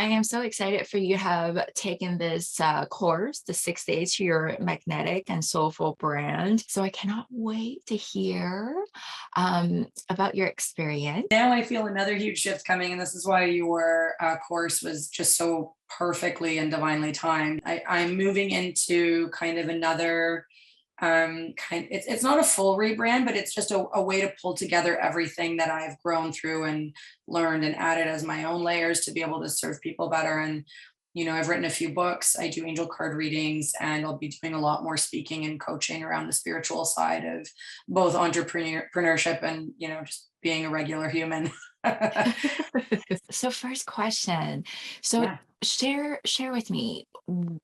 I am so excited for you to have taken this course, the 6 days to your magnetic and soulful brand. So I cannot wait to hear about your experience. Now I feel another huge shift coming, and this is why your course was just so perfectly and divinely timed. I'm moving into kind of another it's not a full rebrand, but it's just a way to pull together everything that I've grown through and learned and added as my own layers to be able to serve people better. And I've written a few books, I do angel card readings, and I'll be doing a lot more speaking and coaching around the spiritual side of both entrepreneurship and just being a regular human. So first question. So Yeah. share with me,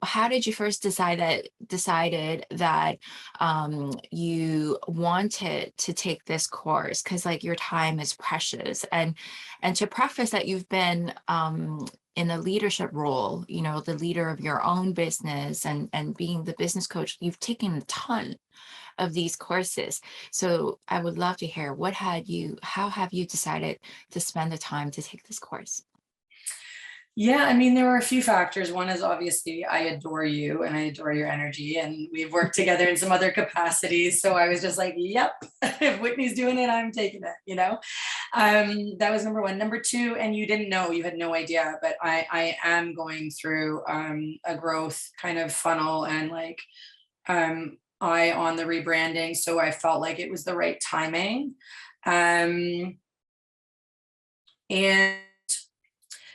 how did you first decided that you wanted to take this course? Because like your time is precious, and to preface that you've been in a leadership role, the leader of your own business and being the business coach, you've taken a ton of these courses. So I would love to hear how have you decided to spend the time to take this course? Yeah, I mean, there were a few factors. One is obviously I adore you and I adore your energy, and we've worked together in some other capacities. So I was just like, yep, if Whitney's doing it, I'm taking it. That was number one. Number two, and you didn't know, you had no idea, but I am going through a growth kind of funnel and like eye on the rebranding. So I felt like it was the right timing. And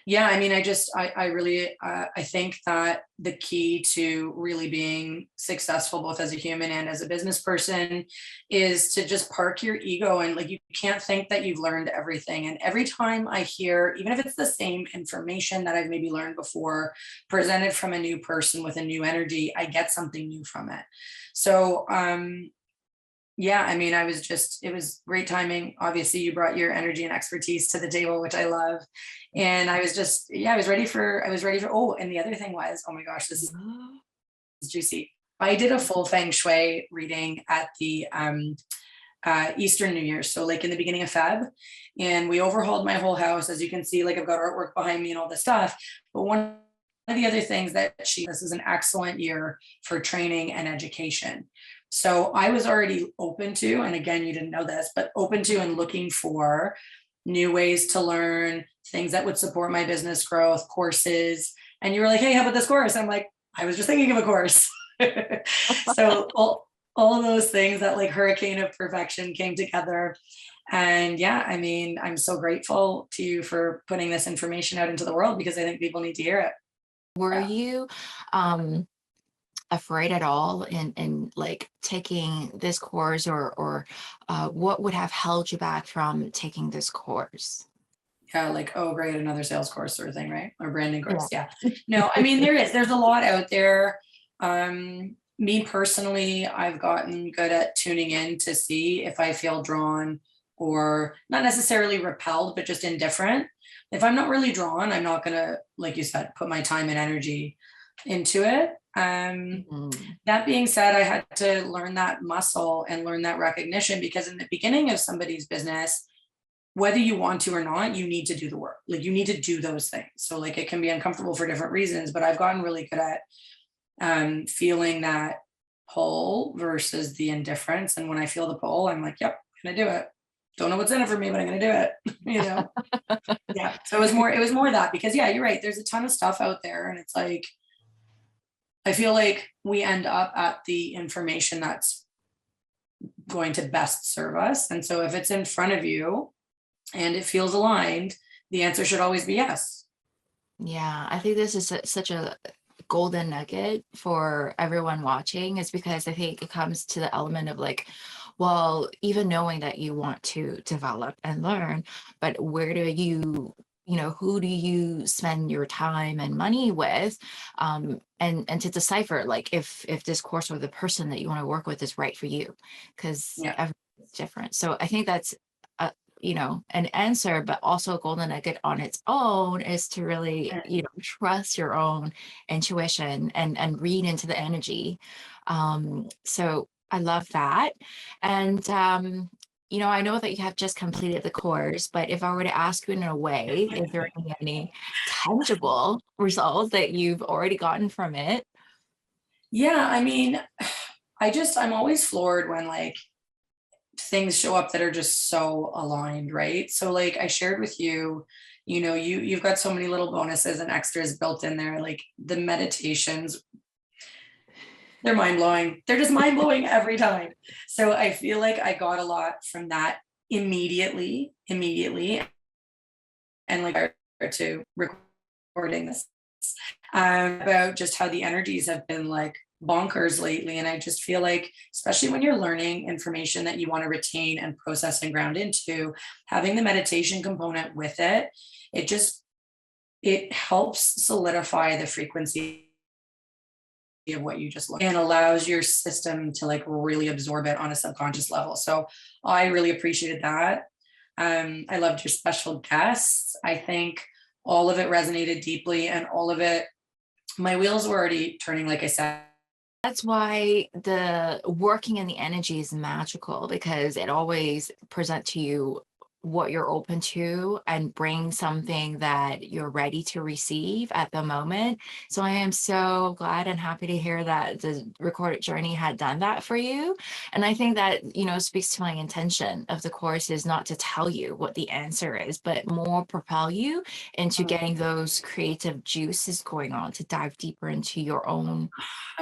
yeah, I mean, I really, I think that the key to really being successful, both as a human and as a business person, is to just park your ego, and like, you can't think that you've learned everything. And every time I hear, even if it's the same information that I've maybe learned before, presented from a new person with a new energy, I get something new from it. So, yeah, I mean, it was great timing. Obviously, you brought your energy and expertise to the table, which I love. And I was just, yeah, oh, and the other thing was, oh my gosh, this is Oh, juicy. I did a full feng shui reading at the Eastern New Year. So like in the beginning of Feb, and we overhauled my whole house. As you can see, like I've got artwork behind me and all this stuff. But one of the other things this is an excellent year for training and education. So I was already open to, and again, you didn't know this, but open to and looking for new ways to learn things that would support my business growth, courses. And you were like, hey, how about this course? I'm like, I was just thinking of a course. So all of those things, that like hurricane of perfection, came together. And yeah, I mean, I'm so grateful to you for putting this information out into the world, because I think people need to hear it. were Yeah. you afraid at all in like taking this course, or what would have held you back from taking this course? Yeah, like, oh, great, another sales course sort of thing, right? Or branding Yeah. course. Yeah. No, I mean, there's a lot out there. Me personally, I've gotten good at tuning in to see if I feel drawn, or not necessarily repelled, but just indifferent. If I'm not really drawn, I'm not gonna, like you said, put my time and energy into it. Mhm. That being said, I had to learn that muscle and learn that recognition, because in the beginning of somebody's business, whether you want to or not, you need to do the work. Like, you need to do those things. So like, it can be uncomfortable for different reasons, but I've gotten really good at feeling that pull versus the indifference. And when I feel the pull, I'm like, yep, I'm gonna do it. Don't know what's in it for me, but I'm gonna do it. Yeah. So it was more that, because yeah, you're right. There's a ton of stuff out there, and it's like, I feel like we end up at the information that's going to best serve us. And so if it's in front of you and it feels aligned, the answer should always be yes. Yeah, I think this is such a golden nugget for everyone watching, is because I think it comes to the element of like, well, even knowing that you want to develop and learn, but where do who do you spend your time and money with? And to decipher like if this course or the person that you want to work with is right for you, because Yeah. everyone's different. So I think that's an answer, but also a golden nugget on its own is to really, trust your own intuition and read into the energy. So I love that. And I know that you have just completed the course, but if I were to ask you in a way, is there any tangible results that you've already gotten from it? Yeah, I mean, I'm always floored when like things show up that are just so aligned, right? So like I shared with you, you've got so many little bonuses and extras built in there, like the meditations, they're mind blowing. They're just mind blowing every time. So I feel like I got a lot from that immediately, and like to recording this about just how the energies have been like bonkers lately. And I just feel like, especially when you're learning information that you want to retain and process and ground into, having the meditation component with it, it just it helps solidify the frequency of what you just learned and allows your system to like really absorb it on a subconscious level. So I really appreciated that. I loved your special guests. I think all of it resonated deeply, and all of it, my wheels were already turning, like I said. That's why the working in the energy is magical, because it always present to you what you're open to and bring something that you're ready to receive at the moment. So I am so glad and happy to hear that the recorded journey had done that for you. And I think that, speaks to my intention of the course is not to tell you what the answer is, but more propel you into getting those creative juices going on to dive deeper into your own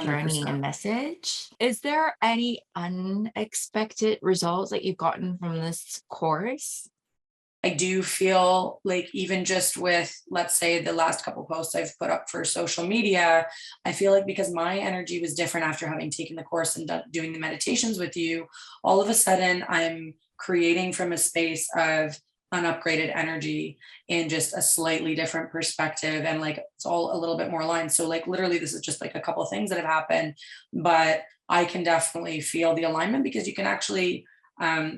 journey 100%. and message. Is there any unexpected results that you've gotten from this course? I do feel like even just with, let's say, the last couple posts I've put up for social media, I feel like because my energy was different after having taken the course and doing the meditations with you, all of a sudden I'm creating from a space of an upgraded energy in just a slightly different perspective, and like it's all a little bit more aligned. So like literally this is just like a couple of things that have happened, but I can definitely feel the alignment because you can actually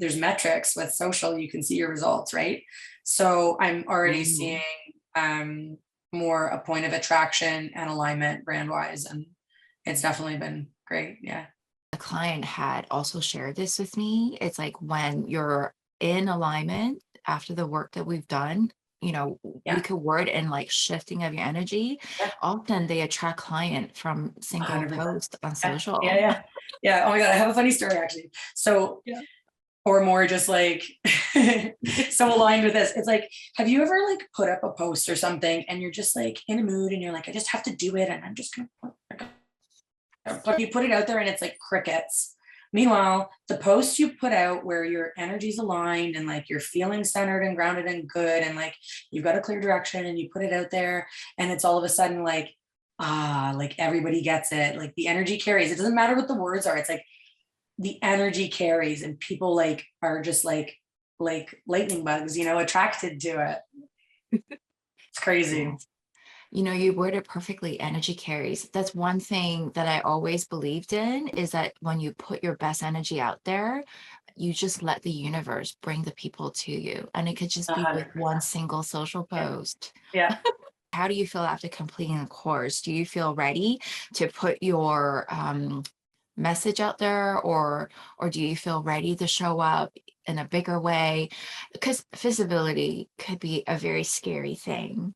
there's metrics with social, you can see your results, right? So I'm already seeing Mhm. more a point of attraction and alignment brand wise, and it's definitely been great. Yeah. A client had also shared this with me. It's like when you're in alignment after the work that we've done, we Yeah. could word in like shifting of your energy. Yeah. Often they attract client from single 100%. post on Yeah. Yeah. social. Yeah. Yeah. Oh my God. I have a funny story actually. So, Yeah. or more just like so aligned with this. It's like, have you ever like put up a post or something and you're just like in a mood and you're like, I just have to do it and I'm just gonna but you put it out there and it's like crickets. Meanwhile, the post you put out where your energy's aligned and like you're feeling centered and grounded and good and like you've got a clear direction and you put it out there and it's all of a sudden like, like everybody gets it. Like the energy carries. It doesn't matter what the words are. It's like the energy carries and people like are just like lightning bugs, attracted to it. It's crazy. Yes. You worded perfectly, energy carries. That's one thing that I always believed in, is that when you put your best energy out there, you just let the universe bring the people to you. And it could just be with 100%. one single social Yeah. post. Yeah. How do you feel after completing the course? Do you feel ready to put your message out there, or do you feel ready to show up in a bigger way? Because visibility could be a very scary thing.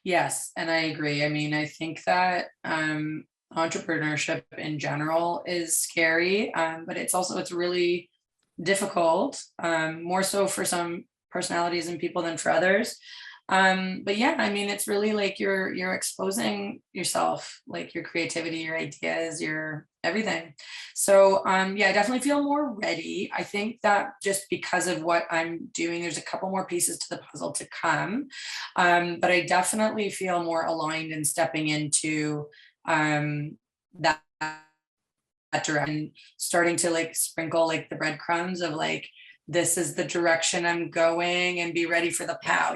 Yes, and I agree. I mean, I think that entrepreneurship in general is scary, but it's really difficult, more so for some personalities and people than for others. But yeah, I mean, it's really like you're exposing yourself, like your creativity, your ideas, your everything. So yeah, I definitely feel more ready. I think that just because of what I'm doing, there's a couple more pieces to the puzzle to come. But I definitely feel more aligned in stepping into that direction, starting to like sprinkle like the breadcrumbs of like, this is the direction I'm going and be ready for the pow.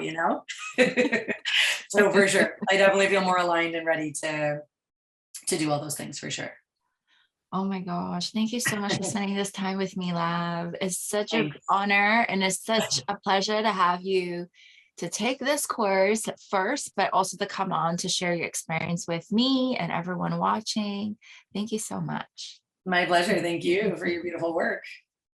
So for sure, I definitely feel more aligned and ready to do all those things for sure. Oh my gosh. Thank you so much for spending this time with me, Lav. It's such an Thanks. honor and it's such a pleasure to have you to take this course first, but also to come on to share your experience with me and everyone watching. Thank you so much. My pleasure. Thank you for your beautiful work.